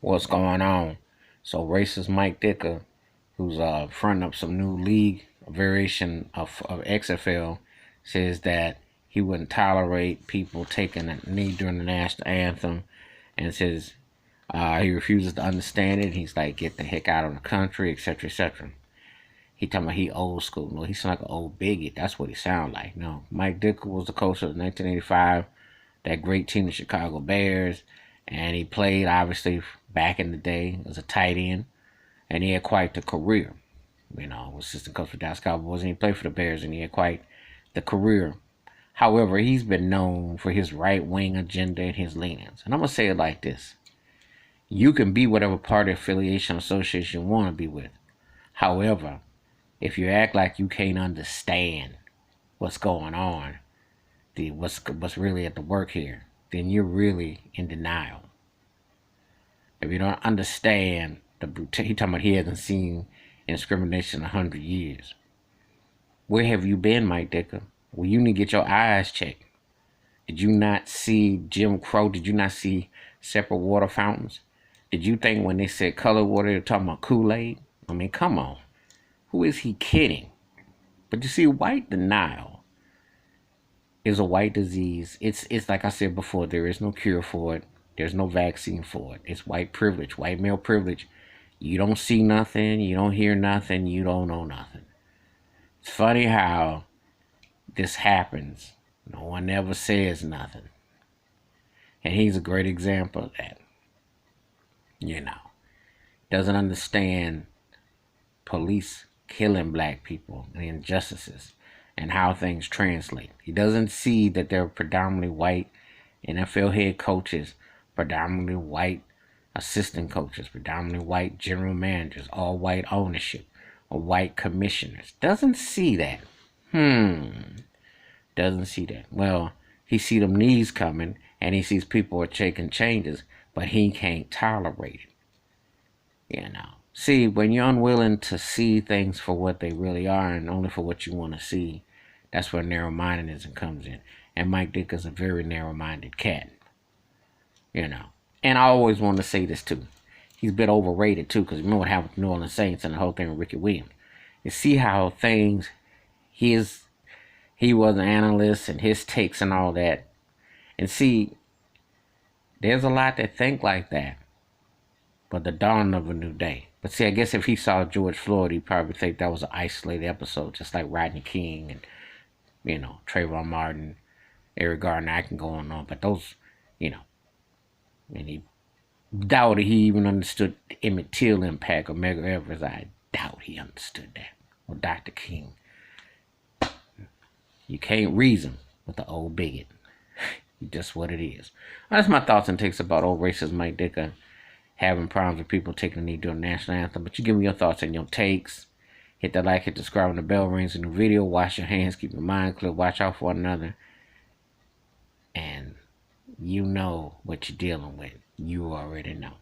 What's going on? So racist Mike Dicker, who's fronting up some new league variation of XFL, says that he wouldn't tolerate people taking a knee during the national anthem, and says he refuses to understand it. He's like, get the heck out of the country, etc., etc. He talking about he old school. No, he sound like an old bigot. That's what he sound like. No, Mike Dicker was the coach of the 1985, that great team, the Chicago Bears, and he played obviously back in the day as a tight end, and he had quite the career. Was assistant coach for Dallas Cowboys, and he played for the Bears, and he had quite the career. However, he's been known for his right wing agenda and his leanings. And I'm gonna say it like this: you can be whatever party affiliation association you want to be with. However, if you act like you can't understand what's going on, what's really at the work here, then you're really in denial. If you don't understand he talking about he hasn't seen discrimination in 100 years. Where have you been, Mike Dicker? Well, you need to get your eyes checked. Did you not see Jim Crow? Did you not see separate water fountains? Did you think when they said colored water, they're talking about Kool-Aid? I mean, come on. Who is he kidding? But you see, white denial is a white disease. It's like I said before, there is no cure for it. There's no vaccine for it. It's white privilege, white male privilege. You don't see nothing, you don't hear nothing, you don't know nothing. It's funny how this happens. No one ever says nothing. And he's a great example of that. Doesn't understand police killing black people and injustices and how things translate. He doesn't see that they're predominantly white NFL head coaches, predominantly white assistant coaches, predominantly white general managers, all white ownership, or white commissioners. Doesn't see that. Doesn't see that. Well, he see them knees coming, and he sees people are taking changes, but he can't tolerate it. See, when you're unwilling to see things for what they really are and only for what you want to see, that's where narrow-mindedness comes in. And Mike Dicker's a very narrow-minded cat. And I always want to say this too. He's a bit overrated too, because remember what happened with New Orleans Saints and the whole thing with Ricky Williams. You see how things, he was an analyst and his takes and all that. And see, there's a lot that think like that. But the dawn of a new day. But see, I guess if he saw George Floyd, he'd probably think that was an isolated episode, just like Rodney King and, Trayvon Martin, Eric Garner. I can go on. But those, and he doubted he even understood the Emmett Till impact or Medgar Evers. I doubt he understood that. Or Dr. King. You can't reason with the old bigot. Just what it is. That's my thoughts and takes about old racist Mike Dicker having problems with people taking the knee during the national anthem. But you give me your thoughts and your takes. Hit the like, hit the subscribe, and the bell rings. A new video. Wash your hands. Keep your mind clear. Watch out for one another. And you know what you're dealing with. You already know.